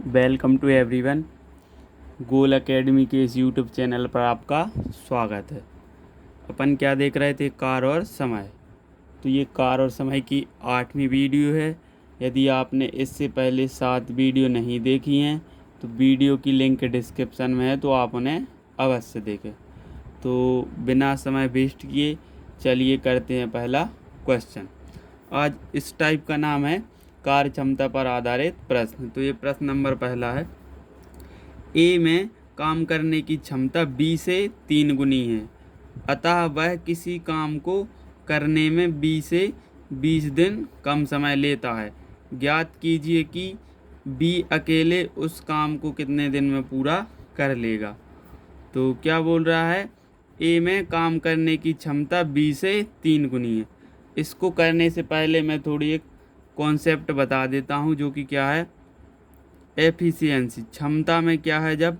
Welcome to everyone. Goal academy के इस YouTube channel पर आपका स्वागत है। अपन क्या देख रहे थे, कार और समय। तो ये कार और समय की 8वीं वीडियो है। यदि आपने इससे पहले 7 वीडियो नहीं देखी हैं तो वीडियो की लिंक डिस्क्रिप्शन में है, तो आप उन्हें अवश्य देखें। तो बिना समय वेस्ट किए चलिए करते हैं पहला क्वेश्चन। आज इस टाइप का नाम है कार्य क्षमता पर आधारित प्रश्न। तो ये प्रश्न नंबर पहला है। ए में काम करने की क्षमता बी से 3 गुनी है, अतः वह किसी काम को करने में बी से 20 दिन कम समय लेता है। ज्ञात कीजिए कि बी अकेले उस काम को कितने दिन में पूरा कर लेगा। तो क्या बोल रहा है, ए में काम करने की क्षमता बी से 3 गुनी है। इसको करने से पहले मैं थोड़ी एक कॉन्सेप्ट बता देता हूँ, जो कि क्या है, एफिशिएंसी। क्षमता में क्या है, जब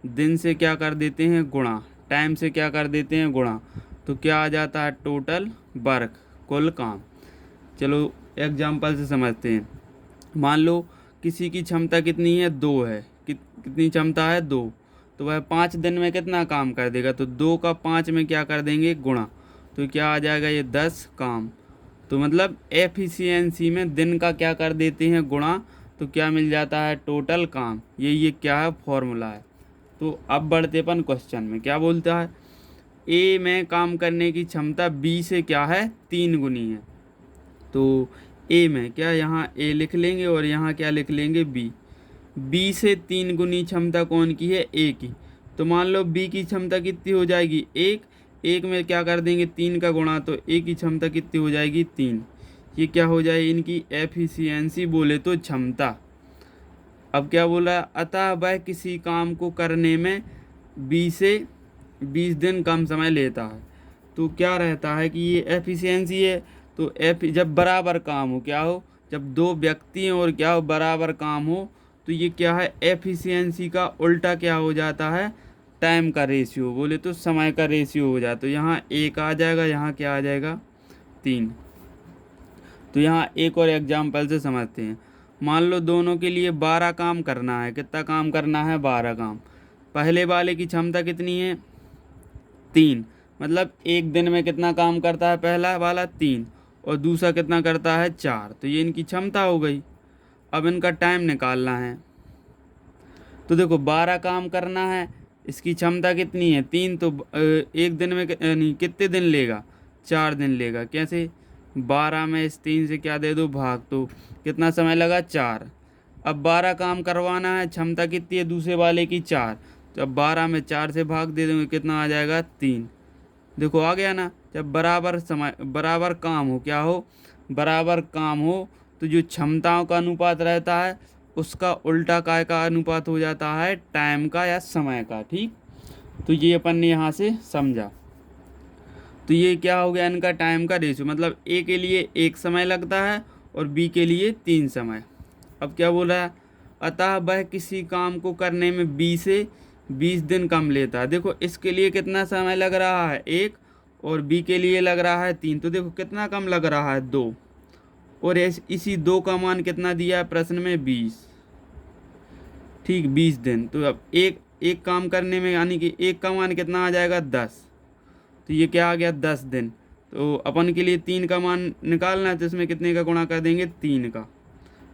दिन से क्या कर देते हैं गुणा, टाइम से क्या कर देते हैं गुणा, तो क्या आ जाता है टोटल वर्क, कुल काम। चलो एग्जांपल से समझते हैं। मान लो किसी की क्षमता कितनी है, 2 है। कितनी क्षमता है, 2। तो वह 5 दिन में कितना काम कर देगा, तो 2 का 5 में क्या कर देंगे गुणा, तो क्या आ जाएगा ये 10 काम। तो मतलब एफिशिएंसी में दिन का क्या कर देते हैं गुणा, तो क्या मिल जाता है टोटल काम। ये क्या है, फॉर्मूला है। तो अब बढ़ते अपन क्वेश्चन में। क्या बोलता है, ए में काम करने की क्षमता बी से क्या है 3 गुनी है। तो ए में क्या, यहाँ ए लिख लेंगे और यहाँ क्या लिख लेंगे बी। बी से 3 गुनी क्षमता कौन की है, ए की। तो मान लो बी की क्षमता कितनी हो जाएगी, 1। 1 में क्या कर देंगे 3 का गुणा, तो ए की क्षमता कितनी हो जाएगी 3। ये क्या हो जाए, इनकी एफिशिएंसी बोले तो क्षमता। अब क्या बोला, अतः वह किसी काम को करने में 20 से 20 दिन कम समय लेता है। तो क्या रहता है कि ये एफिशिएंसी है। तो जब बराबर काम हो, क्या हो, जब 2 व्यक्ति हैं और क्या हो बराबर काम हो, तो ये क्या है, एफिशिएंसी का उल्टा क्या हो जाता है, टाइम का रेशियो, बोले तो समय का रेशियो हो जाता है। तो यहाँ 1 आ जाएगा, यहाँ क्या आ जाएगा 3। तो यहाँ एक और एग्जाम्पल से समझते हैं। मान लो दोनों के लिए 12 काम करना है। कितना काम करना है, 12 काम। पहले वाले की क्षमता कितनी है, 3। मतलब एक दिन में कितना काम करता है पहला वाला, 3, और दूसरा कितना करता है 4। तो ये इनकी क्षमता हो गई। अब इनका टाइम निकालना है। तो देखो 12 काम करना है, इसकी क्षमता कितनी है 3, तो एक दिन में नहीं, कितने दिन लेगा, 4 दिन लेगा। कैसे, 12 में इस 3 से क्या दे दो भाग, तो कितना समय लगा 4। अब 12 काम करवाना है, क्षमता कितनी है दूसरे वाले की 4। तो अब 12 में 4 से भाग दे देंगे, कितना आ जाएगा 3। देखो आ गया ना। जब बराबर समय बराबर काम हो, क्या हो, बराबर काम हो, तो जो क्षमताओं का अनुपात रहता है उसका उल्टा काय का अनुपात हो जाता है टाइम का या समय का। ठीक, तो ये अपन ने यहाँ से समझा। तो ये क्या हो गया, इनका टाइम का रेशियो। मतलब ए के लिए 1 समय लगता है और बी के लिए 3 समय। अब क्या बोला है, अतः वह किसी काम को करने में बी से 20 दिन कम लेता है। देखो इसके लिए कितना समय लग रहा है 1, और बी के लिए लग रहा है 3। तो देखो कितना कम लग रहा है 2, और इसी 2 का मान कितना दिया है प्रश्न में 20। ठीक, 20 दिन। तो अब एक एक काम करने में, यानी कि 1 का मान कितना आ जाएगा 10। तो ये क्या आ गया 10 दिन। तो अपन के लिए 3 का मान निकालना है, तो इसमें कितने का गुणा कर देंगे 3 का।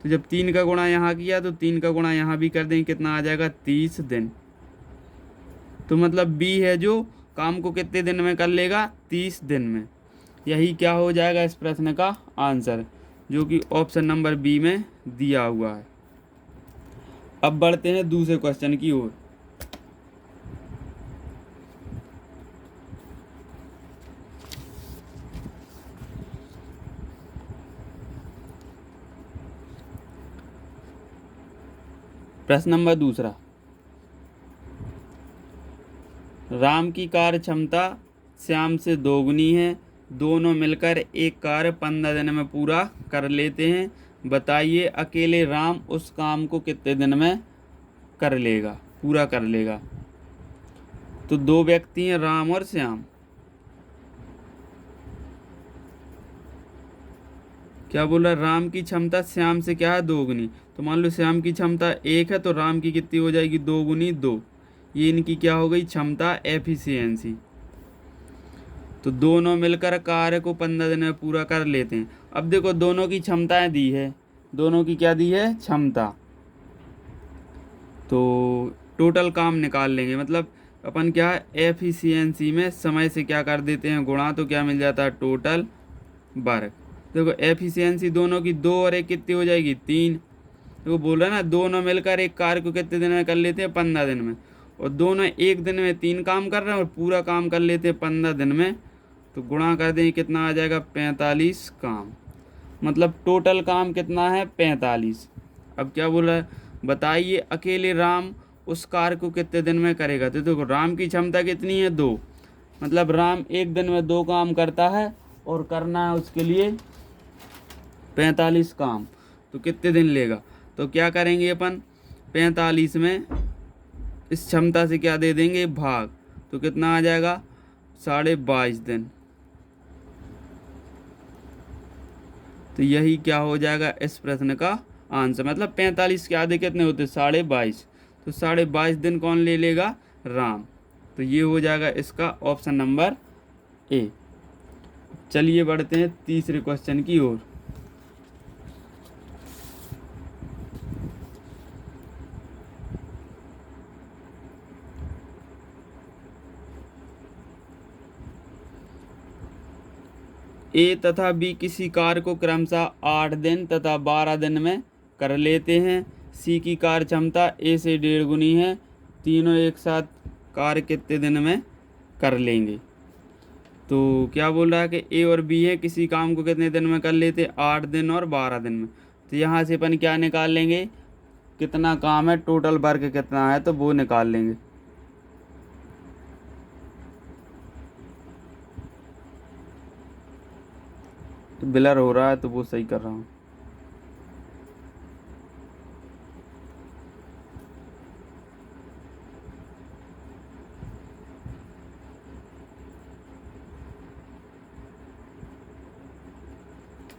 तो जब 3 का गुणा यहाँ किया तो 3 का गुणा यहाँ भी कर देंगे, कितना आ जाएगा 30 दिन। तो मतलब बी है जो काम को कितने दिन में कर लेगा, 30 दिन में। यही क्या हो जाएगा इस प्रश्न का आंसर, जो कि ऑप्शन नंबर बी में दिया हुआ है। अब बढ़ते हैं दूसरे क्वेश्चन की ओर। प्रश्न नंबर दूसरा, राम की कार्य क्षमता श्याम से 2 गुनी है। दोनों मिलकर एक कार्य 15 दिन में पूरा कर लेते हैं। बताइए अकेले राम उस काम को कितने दिन में कर लेगा, पूरा कर लेगा। तो 2 व्यक्ति हैं, राम और श्याम। क्या बोल रहा है, राम की क्षमता श्याम से क्या है, 2 गुनी। तो मान लो श्याम की क्षमता 1 है तो राम की कितनी हो जाएगी, 2 गुनी 2। ये इनकी क्या हो गई, क्षमता, एफिशिएंसी। तो दोनों मिलकर कार्य को 15 दिन में पूरा कर लेते हैं। अब देखो दोनों की क्षमताएं दी है, दोनों की क्या दी है, क्षमता। तो टोटल काम निकाल लेंगे, मतलब अपन क्या है, एफिशिएंसी में समय से क्या कर देते हैं गुणा, तो क्या मिल जाता है, टोटल वर्क। देखो एफिशिएंसी दोनों की 2 और 1 कितनी हो जाएगी, 3। तो बोल रहा है ना, दोनों मिलकर एक कार्य को कितने दिन में कर लेते हैं, 15 दिन में। और दोनों एक दिन में 3 काम कर रहे हैं और पूरा काम कर लेते हैं 15 दिन में। तो गुणा कर देंगे, कितना आ जाएगा, 45 काम। मतलब टोटल काम कितना है, 45। अब क्या बोल रहा है, बताइए अकेले राम उस कार्य को कितने दिन में करेगा। तो देखो राम की क्षमता कितनी है, 2। मतलब राम एक दिन में 2 काम करता है और करना है उसके लिए 45 काम। तो कितने दिन लेगा, तो क्या करेंगे अपन, 45 में इस क्षमता से क्या दे देंगे, भाग। तो कितना आ जाएगा, 22.5 दिन। तो यही क्या हो जाएगा इस प्रश्न का आंसर। मतलब 45 के आधे कितने होते, 22.5। तो 22.5 दिन कौन ले लेगा, राम। तो ये हो जाएगा इसका ऑप्शन नंबर ए। चलिए बढ़ते हैं तीसरे क्वेश्चन की ओर। ए तथा बी किसी कार्य को क्रमशः 8 दिन तथा 12 दिन में कर लेते हैं। सी की कार्य क्षमता ए से 1.5 गुनी है। तीनों एक साथ कार्य कितने दिन में कर लेंगे। तो क्या बोल रहा है कि ए और बी है, किसी काम को कितने दिन में कर लेते हैं, 8 दिन और 12 दिन में। तो यहाँ से अपन क्या निकाल लेंगे, कितना काम है, टोटल वर्क कितना है, तो वो निकाल लेंगे। तो ब्लर हो रहा है तो वो सही कर रहा हूँ।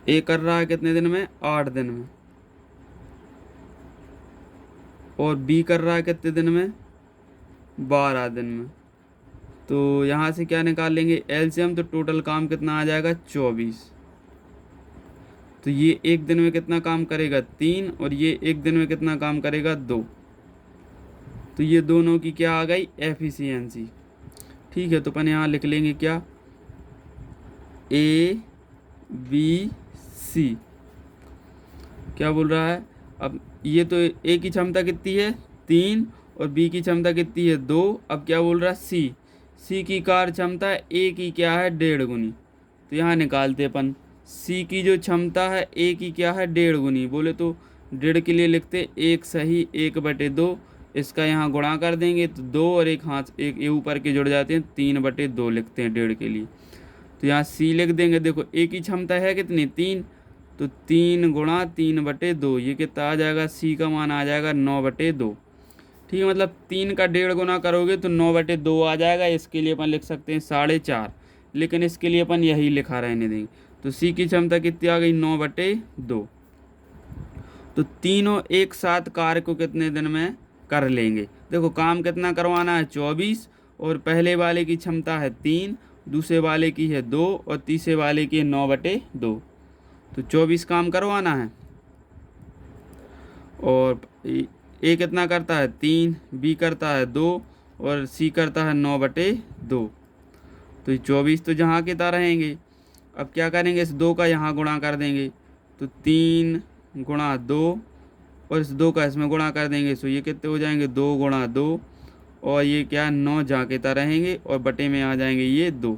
ए कर रहा है कितने दिन में, 8 दिन में। और बी कर रहा है कितने दिन में, 12 दिन में। तो यहाँ से क्या निकाल लेंगे, एलसीएम। तो टोटल काम कितना आ जाएगा, 24। तो ये एक दिन में कितना काम करेगा, 3। और ये एक दिन में कितना काम करेगा, 2। तो ये दोनों की क्या आ गई, एफिशिएंसी। ठीक है, तो अपन यहाँ लिख लेंगे क्या, ए बी सी। क्या बोल रहा है, अब ये तो ए की क्षमता कितनी है, 3। और बी की क्षमता कितनी है, 2। अब क्या बोल रहा है, सी की कार्य क्षमता ए की क्या है, 1.5 गुनी। तो यहाँ निकालते अपन, सी की जो क्षमता है ए की क्या है, 1.5 गुनी। बोले तो 1.5 के लिए लिखते 1 सही 1/2। इसका यहाँ गुणा कर देंगे तो 2 और 1 हाथ, एक ये ऊपर के जुड़ जाते हैं, 3/2 लिखते हैं 1.5 के लिए। तो यहाँ सी लिख देंगे। देखो ए की क्षमता है कितनी, 3। तो 3 गुणा 3/2, ये कितना आ जाएगा, सी का मान आ जाएगा 9/2। ठीक है, मतलब 3 का 1.5 गुना करोगे तो 9/2 आ जाएगा। इसके लिए अपन लिख सकते हैं 4.5, लेकिन इसके लिए अपन यही लिखा रहने देंगे। तो सी की क्षमता कितनी आ गई, 9/2। तो तीनों एक साथ कार्य को कितने दिन में कर लेंगे। देखो काम कितना करवाना है, 24। और पहले वाले की क्षमता है 3, दूसरे वाले की है 2 और तीसरे वाले की है 9/2। तो 24 काम करवाना है। और ए कितना करता है, 3। बी करता है 2 और सी करता है 9/2। तो ये 24 तो जहाँ के तहाँ रहेंगे। अब क्या करेंगे, इस 2 का यहाँ गुणा कर देंगे। तो 3 गुणा 2 और इस 2 का इसमें गुणा कर देंगे। सो ये कितने हो जाएंगे, 2 गुणा 2। और ये क्या, 9 जहाँ के तहाँ रहेंगे और बटे में आ जाएंगे ये 2।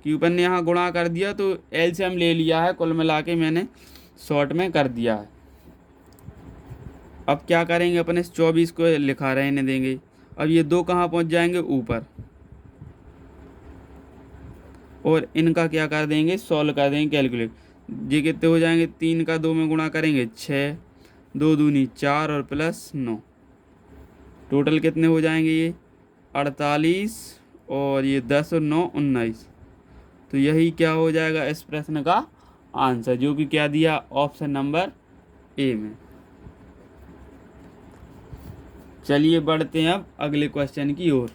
कि ऊपर ने यहाँ गुणा कर दिया तो एलसीएम ले लिया है, कुल मिला के मैंने शॉर्ट में कर दिया है। अब क्या करेंगे, अपन इस 24 को लिखा रहने देंगे। अब ये 2 कहाँ पहुँच जाएंगे, ऊपर। और इनका क्या कर देंगे, सॉल्व कर देंगे, कैलकुलेट। ये कितने हो जाएंगे, 3 का 2 में गुणा करेंगे 6, 2 दूनी 4 और प्लस 9। टोटल कितने हो जाएंगे ये, 48। और ये 10 और 9 19। तो यही क्या हो जाएगा इस प्रश्न का आंसर, जो कि क्या दिया ऑप्शन नंबर ए में। चलिए बढ़ते हैं अब अगले क्वेश्चन की ओर।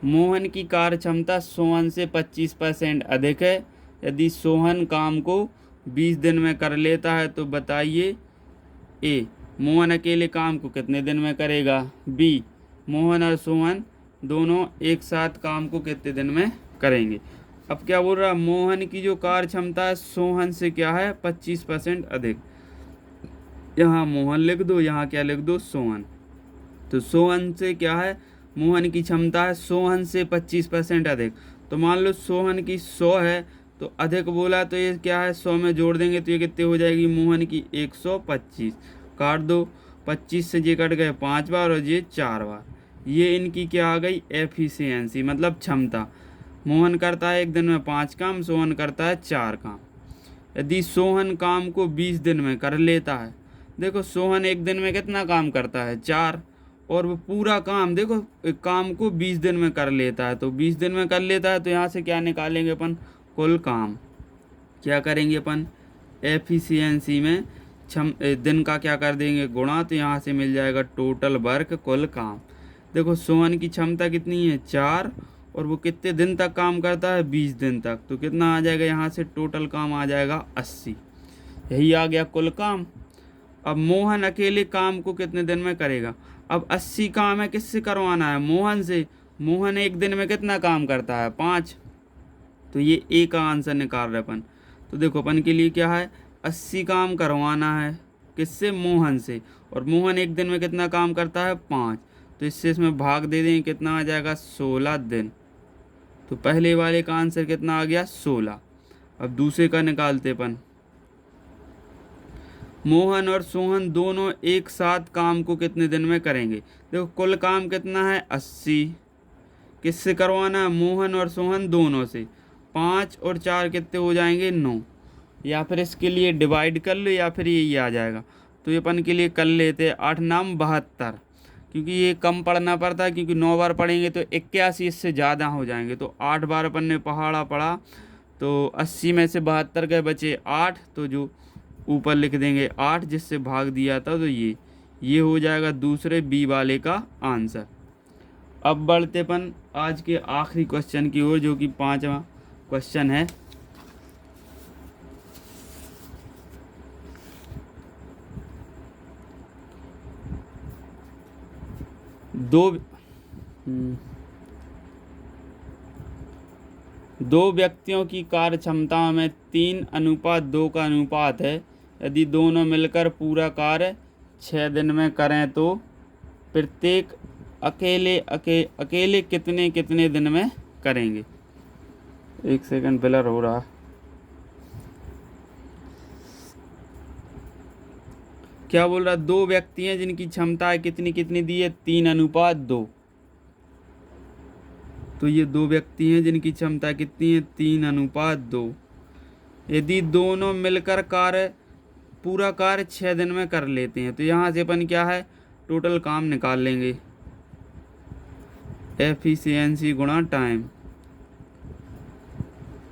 मोहन की कार्य क्षमता सोहन से 25% अधिक है। यदि सोहन काम को 20 दिन में कर लेता है तो बताइए ए मोहन अकेले काम को कितने दिन में करेगा, बी मोहन और सोहन दोनों एक साथ काम को कितने दिन में करेंगे। अब क्या बोल रहा है, मोहन की जो कार्य क्षमता है सोहन से क्या है 25% अधिक। यहाँ मोहन लिख दो, यहाँ क्या लिख दो सोहन। तो सोहन से क्या है, मोहन की क्षमता है सोहन से 25% अधिक। तो मान लो सोहन की 100 है तो अधिक बोला तो ये क्या है 100 में जोड़ देंगे तो ये कितने हो जाएगी मोहन की 125। काट दो, 25 से ये कट गए 5 बार और ये 4 बार। ये इनकी क्या आ गई एफिशिएंसी, मतलब क्षमता। मोहन करता है एक दिन में 5 काम, सोहन करता है 4 काम। यदि सोहन काम को 20 दिन में कर लेता है, देखो सोहन एक दिन में कितना काम करता है 4, और वो पूरा काम देखो एक काम को 20 दिन में कर लेता है। तो 20 दिन में कर लेता है तो यहाँ से क्या निकालेंगे अपन, कुल काम। क्या करेंगे अपन, एफिशिएंसी में दिन का क्या कर देंगे गुणा, तो यहाँ से मिल जाएगा टोटल वर्क कुल काम। देखो सोहन की क्षमता कितनी है 4, और वो कितने दिन तक काम करता है 20 दिन तक। तो कितना आ जाएगा यहाँ से टोटल काम आ जाएगा 80। यही आ गया कुल काम। अब मोहन अकेले काम को कितने दिन में करेगा। अब 80 काम है, किससे करवाना है, मोहन से। मोहन एक दिन में कितना काम करता है 5। तो ये ए का आंसर निकाल रहे अपन। तो देखो अपन के लिए क्या है 80 काम करवाना है किससे, मोहन से। और मोहन एक दिन में कितना काम करता है 5। तो इससे इसमें भाग दे दें, कितना आ जाएगा 16 दिन। तो पहले वाले का आंसर कितना आ गया 16। अब दूसरे का निकालते अपन। मोहन और सोहन दोनों एक साथ काम को कितने दिन में करेंगे। देखो कुल काम कितना है 80, किससे करवाना है, मोहन और सोहन दोनों से। 5 और 4 कितने हो जाएंगे 9। या फिर इसके लिए डिवाइड कर लो या फिर यही आ जाएगा। तो ये अपन के लिए कर लेते 8 नाम 72, क्योंकि ये कम पढ़ना पड़ता है, क्योंकि 9 बार पढ़ेंगे तो 81 इससे ज़्यादा हो जाएंगे। तो 8 बार अपन ने पढ़ा तो 80 में से 72 गए, बचे 8। तो जो ऊपर लिख देंगे 8 जिससे भाग दिया था, तो ये हो जाएगा दूसरे बी वाले का आंसर। अब बढ़ते अपन आज के आखिरी क्वेश्चन की ओर, जो कि 5वां क्वेश्चन है। दो व्यक्तियों की कार्य क्षमता में 3:2 का अनुपात है। यदि दोनों मिलकर पूरा कार्य 6 दिन में करें तो प्रत्येक अकेले कितने कितने दिन में करेंगे। एक सेकंड ब्लर हो रहा। क्या बोल रहा, 2 व्यक्ति हैं जिनकी क्षमता है कितनी कितनी दी है 3:2। तो ये 2 व्यक्ति हैं जिनकी क्षमता कितनी है 3:2। यदि दोनों मिलकर पूरा कार्य 6 दिन में कर लेते हैं, तो यहाँ से अपन क्या है टोटल काम निकाल लेंगे, एफिशिएंसी गुणा टाइम।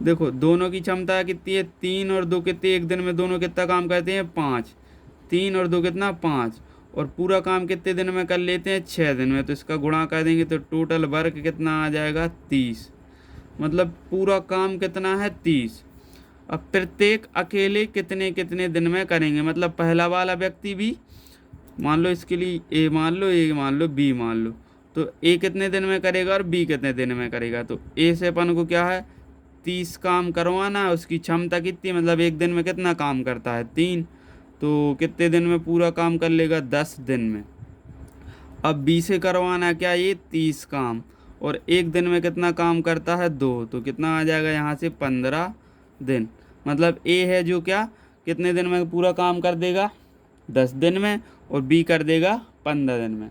देखो दोनों की क्षमता कितनी है 3 और 2 कितने, एक दिन में दोनों कितना काम करते हैं 5। 3 और 2 कितना 5, और पूरा काम कितने दिन में कर लेते हैं 6 दिन में। तो इसका गुणा कर देंगे तो टोटल वर्क कितना आ जाएगा 30, मतलब पूरा काम कितना है 30। अब प्रत्येक अकेले कितने कितने दिन में करेंगे, मतलब पहला वाला व्यक्ति भी मान लो, इसके लिए ए मान लो बी मान लो, तो ए कितने दिन में करेगा और बी कितने दिन में करेगा। तो ए से अपन को क्या है 30 काम करवाना है, उसकी क्षमता कितनी, मतलब एक दिन में कितना काम करता है 3। तो कितने दिन में पूरा काम कर लेगा 10 दिन में। अब बी से करवाना है क्या ये 30 काम, और एक दिन में कितना काम करता है 2। तो कितना आ जाएगा यहाँ से 15 दिन। मतलब ए है जो क्या कितने दिन में पूरा काम कर देगा 10 दिन में, और बी कर देगा 15 दिन में।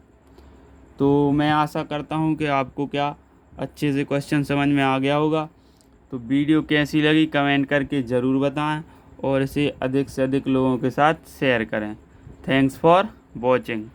तो मैं आशा करता हूँ कि आपको क्या अच्छे से क्वेश्चन समझ में आ गया होगा। तो वीडियो कैसी लगी कमेंट करके ज़रूर बताएं, और इसे अधिक से अधिक लोगों के साथ शेयर करें। Thanks for watching.